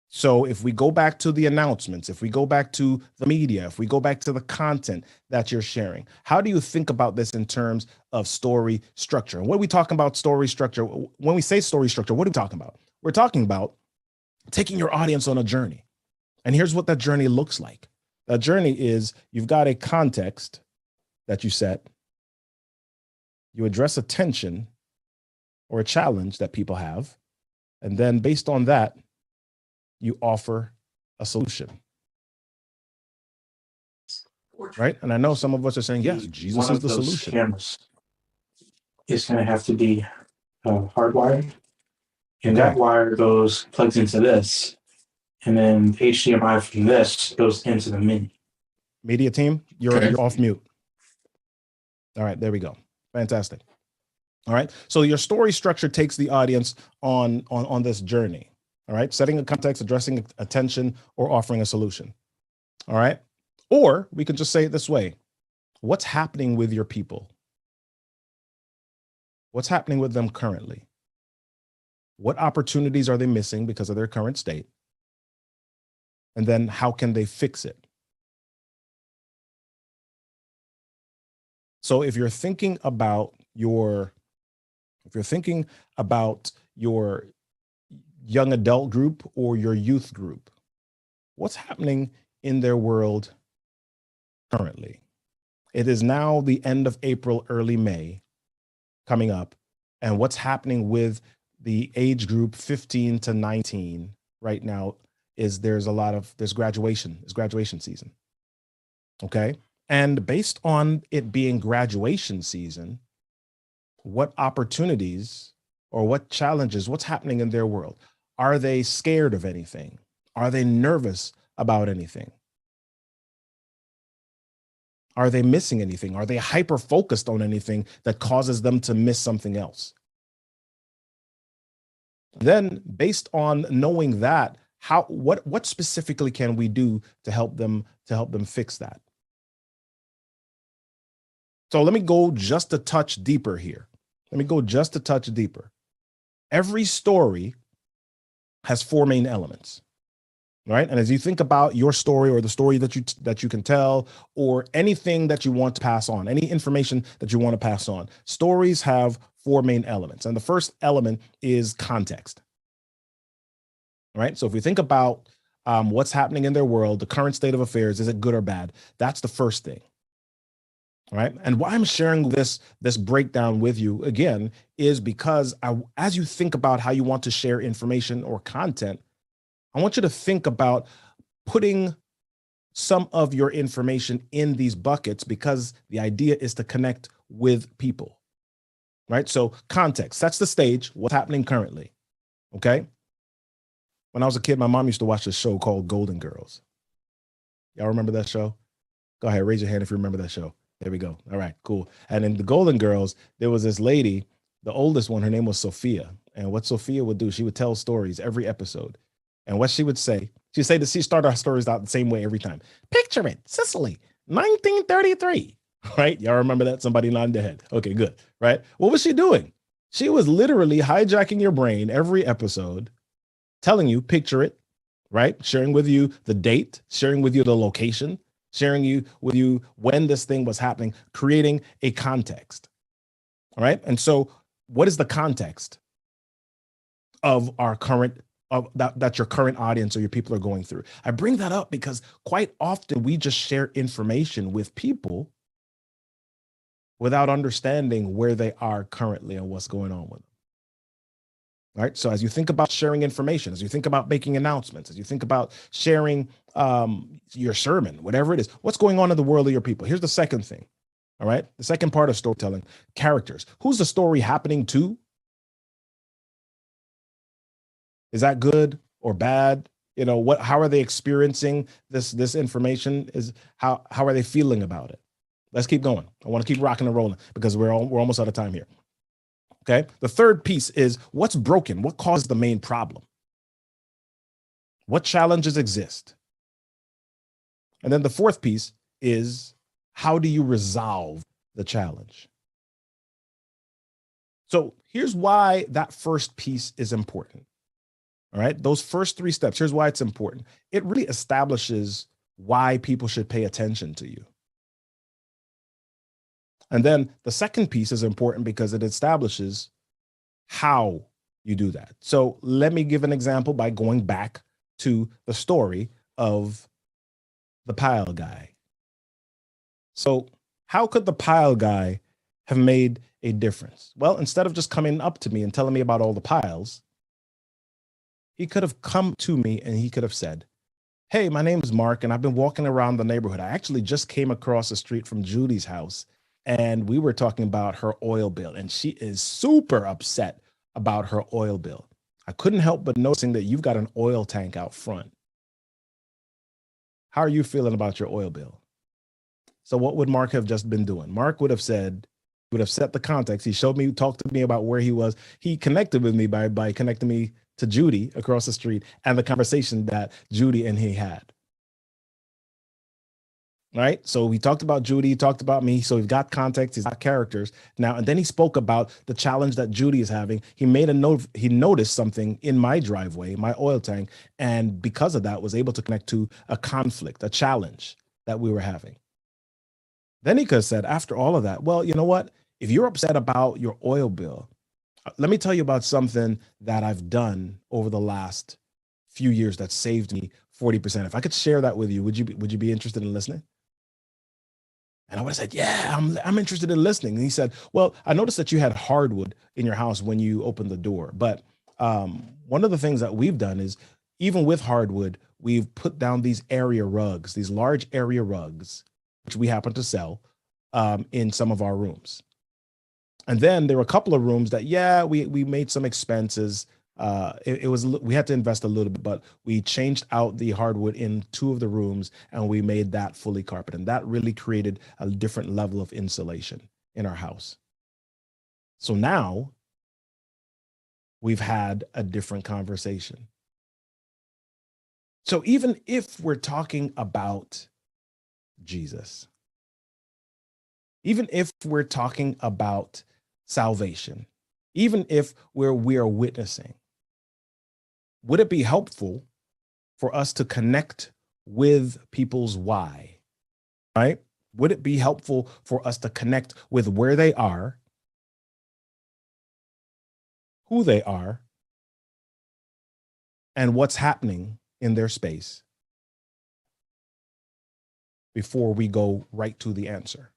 So if we go back to the announcements, if we go back to the media, if we go back to the content that you're sharing, how do you think about this in terms of story structure? And what are we talking about story structure? When we say story structure, what are we talking about? We're talking about taking your audience on a journey. And here's what that journey looks like. That journey is you've got a context that you set, you address a tension or a challenge that people have, and then based on that, you offer a solution. Right? And I know some of us are saying, yes, Jesus is the solution. Cameras is going to have to be hardwired, and that wire plugs into this, and then HDMI from this goes into the mini. Media team, you're off mute. All right, there we go. Fantastic. All right. So your story structure takes the audience on this journey. All right. Setting a context, addressing attention, or offering a solution. All right. Or we could just say it this way. What's happening with your people? What's happening with them currently? What opportunities are they missing because of their current state? And then how can they fix it? So if you're thinking about your young adult group or your youth group, what's happening in their world currently? It is now the end of April, early May coming up. And what's happening with the age group 15 to 19 right now is there's graduation season. Okay. And based on it being graduation season, what opportunities or what challenges, what's happening in their world? Are they scared of anything? Are they nervous about anything? Are they missing anything? Are they hyper-focused on anything that causes them to miss something else? Then, based on knowing that, what specifically can we do to help them fix that? So let me go just a touch deeper here. Every story has four main elements, right? And as you think about your story or the story that you can tell or anything that you want to pass on, any information that you want to pass on, stories have four main elements. And the first element is context, right? So if we think about what's happening in their world, the current state of affairs, is it good or bad? That's the first thing. All right. And why I'm sharing this breakdown with you again is because as you think about how you want to share information or content, I want you to think about putting some of your information in these buckets because the idea is to connect with people. Right. So context, that's the stage, what's happening currently. Okay. When I was a kid, my mom used to watch this show called Golden Girls. Y'all remember that show? Go ahead, raise your hand if you remember that show. There we go. All right, cool. And in the Golden Girls, there was this lady, the oldest one, her name was Sophia. And what Sophia would do, she would tell stories every episode. And what she would say, she'd start our stories out the same way every time. Picture it, Sicily, 1933. Right? Y'all remember that? Somebody nodding their head. Okay, good. Right? What was she doing? She was literally hijacking your brain every episode, telling you, picture it, right? Sharing with you the date, sharing with you the location, sharing with you when this thing was happening, creating a context. All right. And so what is the context of our current of that your current audience or your people are going through. I bring that up because quite often we just share information with people without understanding where they are currently and what's going on with them. All right. So as you think about sharing information, as you think about making announcements, as you think about sharing your sermon, whatever it is, what's going on in the world of your people? Here's the second thing. All right. The second part of storytelling, characters. Who's the story happening to? Is that good or bad? You know, how are they experiencing this information? How are they feeling about it? Let's keep going. I want to keep rocking and rolling because we're almost out of time here. Okay. The third piece is what's broken? What caused the main problem? What challenges exist? And then the fourth piece is how do you resolve the challenge? So here's why that first piece is important. All right. Those first three steps. Here's why it's important. It really establishes why people should pay attention to you. And then the second piece is important because it establishes how you do that. So let me give an example by going back to the story of the pile guy. So how could the pile guy have made a difference? Well, instead of just coming up to me and telling me about all the piles, he could have come to me and he could have said, hey, my name is Mark, and I've been walking around the neighborhood. I actually just came across the street from Judy's house, and we were talking about her oil bill, and she is super upset about her oil bill. I couldn't help but noticing that you've got an oil tank out front. How are you feeling about your oil bill? So what would Mark have just been doing? Mark would have set the context. He showed me, talked to me about where he was. He connected with me by connecting me to Judy across the street and the conversation that Judy and he had. Right. So we talked about Judy, he talked about me. So we've got context, he's got characters now. And then he spoke about the challenge that Judy is having. He made a note, he noticed something in my driveway, my oil tank. And because of that, was able to connect to a conflict, a challenge that we were having. Then he could have said, after all of that, well, you know what? If you're upset about your oil bill, let me tell you about something that I've done over the last few years that saved me 40%. If I could share that with you, would you be interested in listening? And I would have said, yeah, I'm interested in listening. And he said, well, I noticed that you had hardwood in your house when you opened the door. But one of the things that we've done is, even with hardwood, we've put down these area rugs, these large area rugs, which we happen to sell in some of our rooms. And then there were a couple of rooms that, yeah, we made some expenses. We had to invest a little bit, but we changed out the hardwood in 2 of the rooms and we made that fully carpeted. And that really created a different level of insulation in our house. So now we've had a different conversation. So even if we're talking about Jesus, even if we're talking about salvation, even if we are witnessing, would it be helpful for us to connect with people's why, right? Would it be helpful for us to connect with where they are, who they are, and what's happening in their space before we go right to the answer?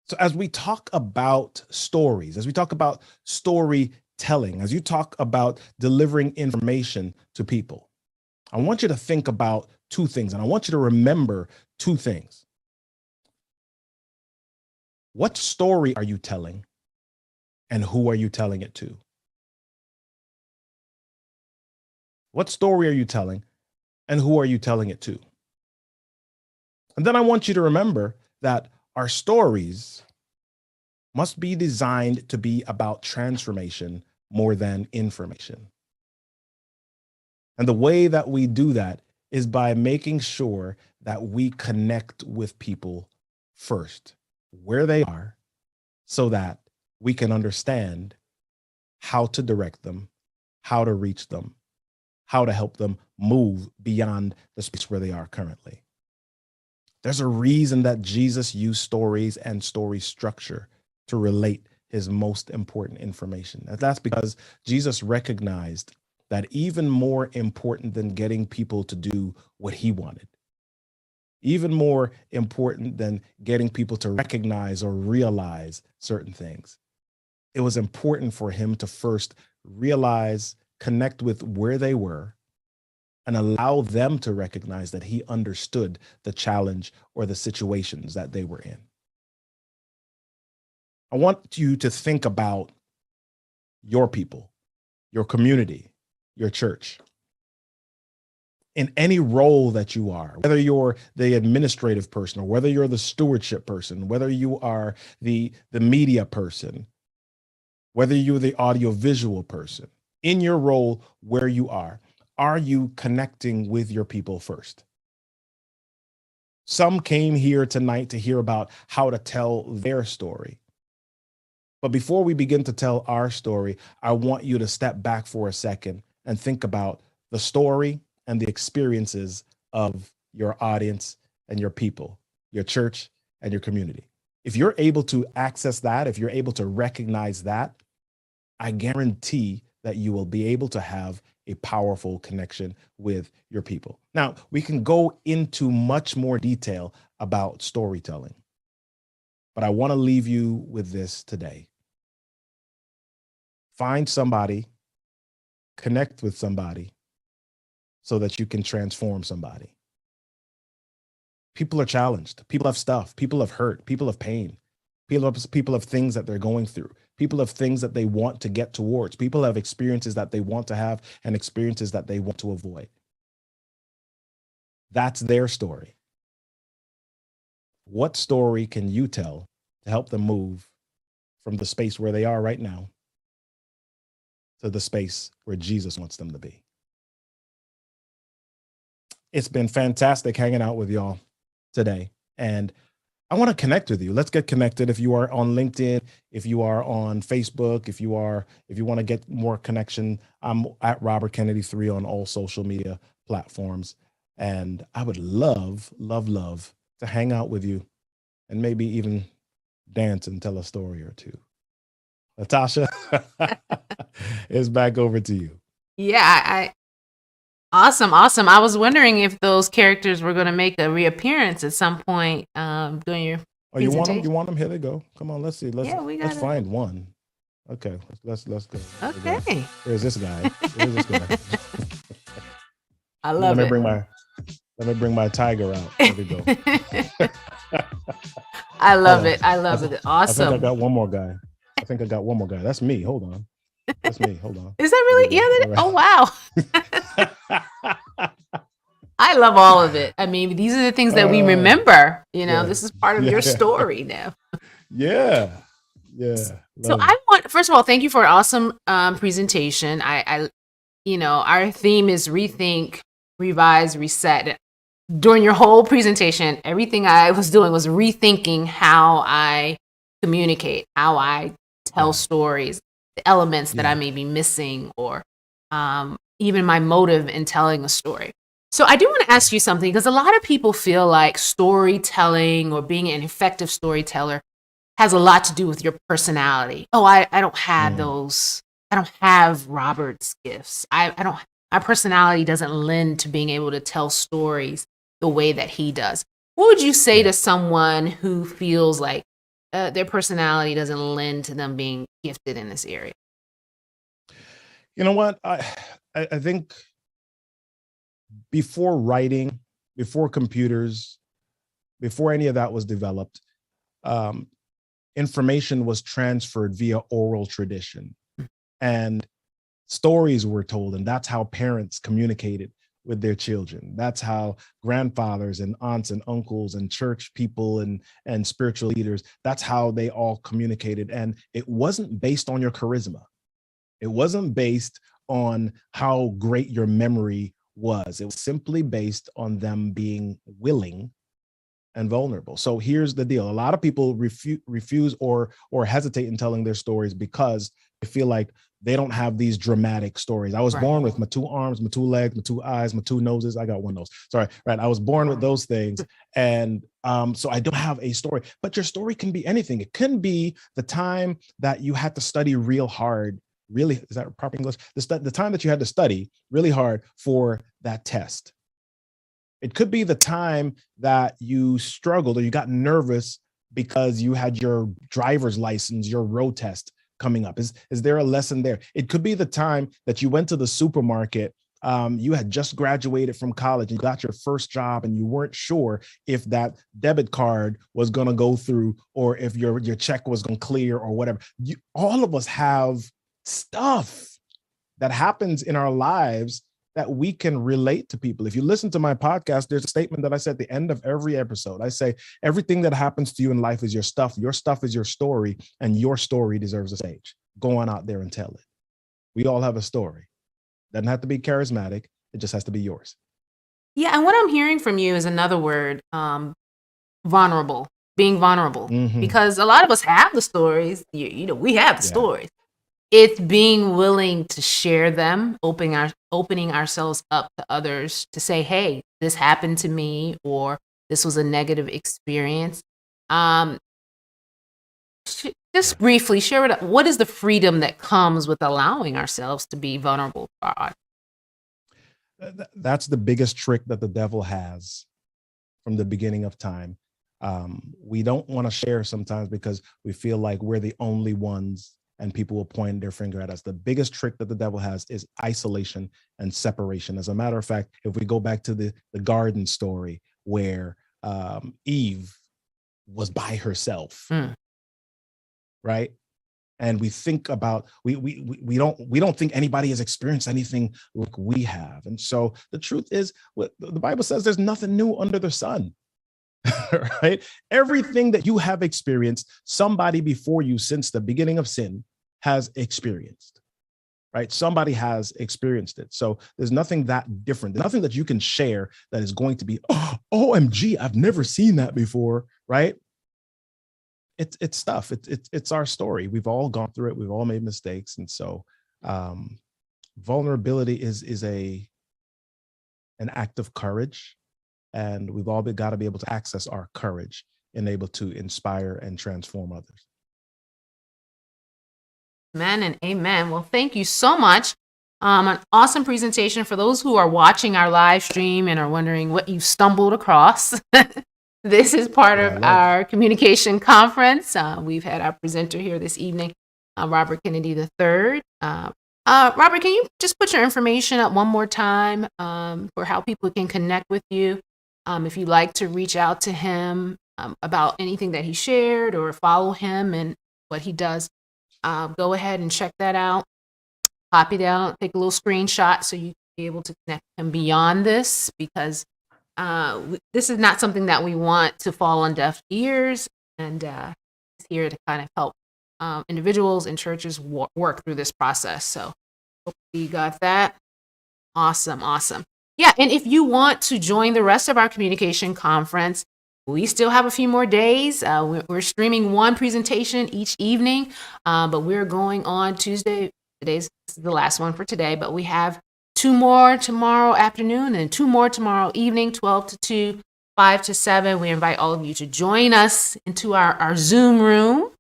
So as we talk about stories, as we talk about storytelling, as you talk about delivering information to people, I want you to think about 2 things, and I want you to remember 2 things. What story are you telling, and who are you telling it to? What story are you telling, and who are you telling it to? And then I want you to remember that our stories must be designed to be about transformation more than information. And the way that we do that is by making sure that we connect with people first, where they are, so that we can understand how to direct them, how to reach them, how to help them move beyond the space where they are currently. There's a reason that Jesus used stories and story structure to relate his most important information. And that's because Jesus recognized that even more important than getting people to do what he wanted, even more important than getting people to recognize or realize certain things, it was important for him to first realize, connect with where they were, and allow them to recognize that he understood the challenge or the situations that they were in. I want you to think about your people, your community, your church. In any role that you are, whether you're the administrative person or whether you're the stewardship person, whether you are the media person, whether you're the audiovisual person, in your role where you are you connecting with your people first? Some came here tonight to hear about how to tell their story. But before we begin to tell our story, I want you to step back for a second and think about the story and the experiences of your audience and your people, your church and your community. If you're able to access that, if you're able to recognize that, I guarantee that you will be able to have a powerful connection with your people. Now, we can go into much more detail about storytelling, but I want to leave you with this today. Find somebody, connect with somebody so that you can transform somebody. People are challenged. People have stuff. People have hurt. People have pain. People have things that they're going through. People have things that they want to get towards. People have experiences that they want to have and experiences that they want to avoid. That's their story. What story can you tell to help them move from the space where they are right now to the space where Jesus wants them to be? It's been fantastic hanging out with y'all today. And I want to connect with you. Let's get connected. If you are on LinkedIn, if you are on Facebook, if you want to get more connection, I'm at Robert Kennedy 3 on all social media platforms. And I would love to hang out with you and maybe even dance and tell a story or two. Natasha, it's back over to you. Yeah, Awesome. I was wondering if those characters were going to make a reappearance at some point during your you presentation. want them? Here they go. Come on, let's see. Let's find one. Okay, let's go. Okay. There's this guy. I love it. Let me bring my tiger out. There we go. I love it. Awesome. I think I got one more guy. That's me. Hold on. That's me. Hold on. Is that really? Yeah. Oh, wow. I love all of it. I mean, these are the things that we remember. This is part of your story now. Yeah. So first of all, thank you for an awesome presentation. Our theme is rethink, revise, reset. During your whole presentation, everything I was doing was rethinking how I communicate, how I tell stories, the elements that I may be missing, or even my motive in telling a story. So I do want to ask you something, because a lot of people feel like storytelling or being an effective storyteller has a lot to do with your personality. Oh, I don't have those. I don't have Robert's gifts. My personality doesn't lend to being able to tell stories the way that he does. What would you say to someone who feels like their personality doesn't lend to them being gifted in this area? You know what? I think before writing, before computers, before any of that was developed, information was transferred via oral tradition, and stories were told, and that's how parents communicated with their children. That's how grandfathers and aunts and uncles and church people and spiritual leaders, that's how they all communicated. And it wasn't based on your charisma. It wasn't based on how great your memory was. It was simply based on them being willing and vulnerable. So here's the deal. A lot of people refuse or hesitate in telling their stories because they feel like they don't have these dramatic stories. I was born with my 2 arms, my 2 legs, my 2 eyes, my 2 noses. I got 1 nose. Sorry. Right. I was born with those things. And so I don't have a story, but your story can be anything. It can be the time that you had to study real hard. Really, is that proper English? The time that you had to study really hard for that test. It could be the time that you struggled or you got nervous because you had your driver's license, your road test coming up. Is there a lesson there? It could be the time that you went to the supermarket. You had just graduated from college, you got your first job, and you weren't sure if that debit card was going to go through or if your check was going to clear or whatever. All of us have stuff that happens in our lives that we can relate to people. If you listen to my podcast, there's a statement that I say at the end of every episode. I say, everything that happens to you in life is your stuff. Your stuff is your story, and your story deserves a stage. Go on out there and tell it. We all have a story. Doesn't have to be charismatic. It just has to be yours. Yeah, and what I'm hearing from you is another word, vulnerable, being vulnerable. Mhm. Because a lot of us have the stories, we have the Yeah. stories. It's being willing to share them, opening ourselves up to others to say, hey, this happened to me, or this was a negative experience. Just briefly share with us, what is the freedom that comes with allowing ourselves to be vulnerable for our That's the biggest trick that the devil has from the beginning of time. We don't want to share sometimes because we feel like we're the only ones and people will point their finger at us. The biggest trick that the devil has is isolation and separation. As a matter of fact, if we go back to the garden story where Eve was by herself, right? And we think about, we don't think anybody has experienced anything like we have. And so the truth is, what the Bible says, there's nothing new under the sun. Right? Everything that you have experienced, somebody before you since the beginning of sin has experienced, right? Somebody has experienced it. So there's nothing that different. There's nothing that you can share that is going to be, oh, OMG, I've never seen that before, right? It's stuff. It's our story. We've all gone through it. We've all made mistakes. And so vulnerability is an act of courage. And we've all got to be able to access our courage and able to inspire and transform others. Amen and amen. Well, thank you so much. An awesome presentation. For those who are watching our live stream and are wondering what you stumbled across, this is part of our communication conference. We've had our presenter here this evening, Robert Kennedy III. Robert, can you just put your information up one more time for how people can connect with you? If you'd like to reach out to him about anything that he shared or follow him and what he does, go ahead and check that out. Copy it out, take a little screenshot so you can be able to connect him beyond this, because this is not something that we want to fall on deaf ears, and it's here to kind of help individuals and churches work through this process. So hopefully you got that. Awesome. Yeah, and if you want to join the rest of our communication conference, we still have a few more days. We're streaming one presentation each evening, but we're going on Tuesday. This is the last one for today, but we have 2 more tomorrow afternoon and 2 more tomorrow evening, 12 to 2, 5 to 7. We invite all of you to join us into our Zoom room.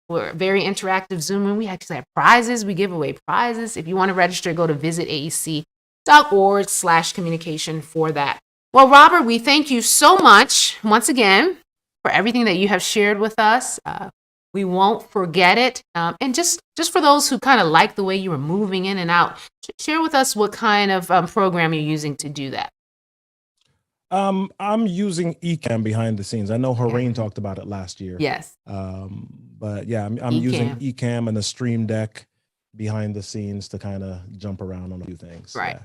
We're a very interactive Zoom room. We actually have prizes. We give away prizes. If you want to register, go to visitaec.org/communication for that. Well, Robert, we thank you so much once again for everything that you have shared with us. We won't forget it. And just for those who kind of like the way you were moving in and out, share with us what kind of program you're using to do that. I'm using eCam behind the scenes. I know Hareen talked about it last year. Yes. But yeah, I'm using eCam and the Stream Deck behind the scenes to kind of jump around on a few things. Right.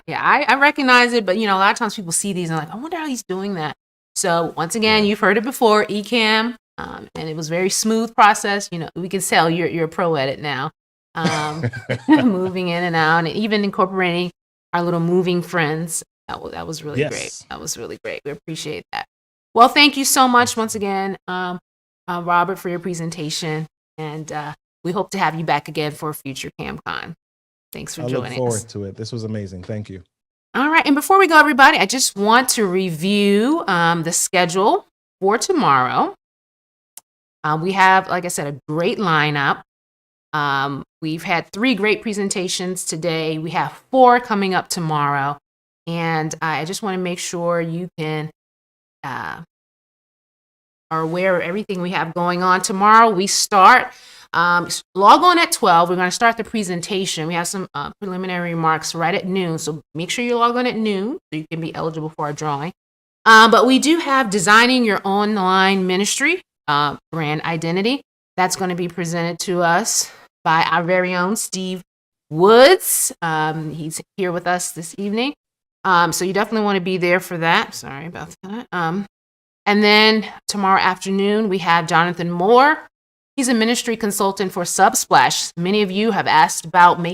Yeah. I recognize it, but a lot of times people see these and like, I wonder how he's doing that. So once again, you've heard it before, eCam, and it was a very smooth process. We can tell you're a pro at it now. Moving in and out, and even incorporating our little moving friends. That was really great. That was really great. We appreciate that. Well, thank you so much once again, Robert, for your presentation. And we hope to have you back again for a future CamCon. Thanks for joining us. I look forward to it. This was amazing. Thank you. All right. And before we go, everybody, I just want to review the schedule for tomorrow. We have, like I said, a great lineup. We've had 3 great presentations today. We have 4 coming up tomorrow. And I just want to make sure you can are aware of everything we have going on. Tomorrow we start, log on at 12. We're going to start the presentation. We have some preliminary remarks right at noon. So make sure you log on at noon so you can be eligible for our drawing. But we do have Designing Your Online Ministry, Brand Identity. That's going to be presented to us by our very own Steve Woods. He's here with us this evening. So you definitely want to be there for that. Sorry about that. And then tomorrow afternoon, we have Jonathan Moore. He's a ministry consultant for Subsplash. Many of you have asked about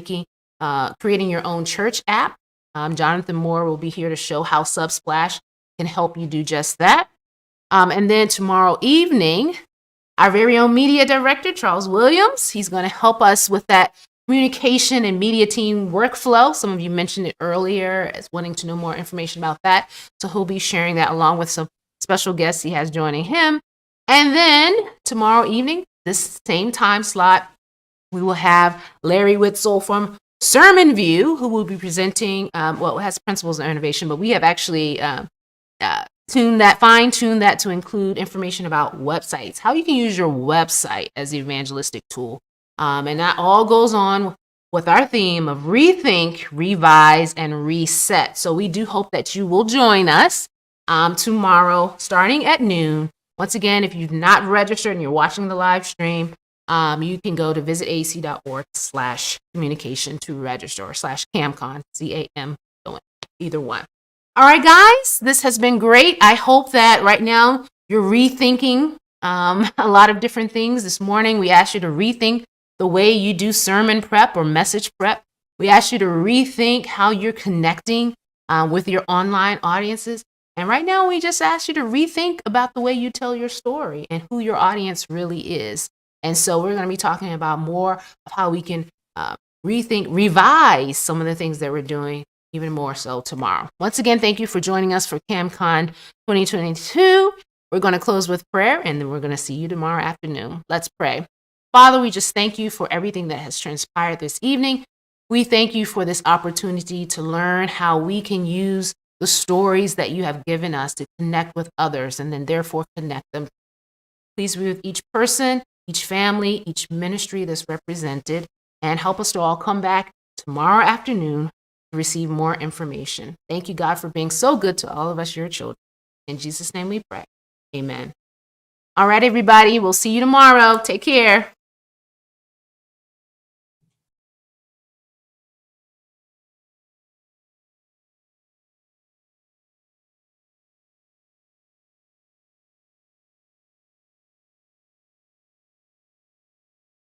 creating your own church app. Jonathan Moore will be here to show how Subsplash can help you do just that. And then tomorrow evening, our very own media director, Charles Williams, he's going to help us with that communication and media team workflow. Some of you mentioned it earlier as wanting to know more information about that. So he'll be sharing that along with some special guests he has joining him. And then tomorrow evening, this same time slot, we will have Larry Witzel from Sermon View, who will be presenting, it has principles of innovation, but we have actually fine-tuned that to include information about websites, how you can use your website as the evangelistic tool. And that all goes on with our theme of rethink, revise, and reset. So we do hope that you will join us tomorrow starting at noon. Once again, if you've not registered and you're watching the live stream, you can go to visitaec.org/communication to register or /CamCon, CAM, either one. All right, guys, this has been great. I hope that right now you're rethinking a lot of different things. This morning, we asked you to rethink the way you do sermon prep or message prep. We asked you to rethink how you're connecting with your online audiences. And right now, we just asked you to rethink about the way you tell your story and who your audience really is. And so we're going to be talking about more of how we can revise some of the things that we're doing even more so tomorrow. Once again, thank you for joining us for CamCon 2022. We're going to close with prayer, and then we're going to see you tomorrow afternoon. Let's pray. Father, we just thank you for everything that has transpired this evening. We thank you for this opportunity to learn how we can use the stories that you have given us to connect with others and then therefore connect them. Please be with each person, each family, each ministry that's represented, and help us to all come back tomorrow afternoon to receive more information. Thank you, God, for being so good to all of us, your children. In Jesus' name we pray. Amen. All right, everybody. We'll see you tomorrow. Take care.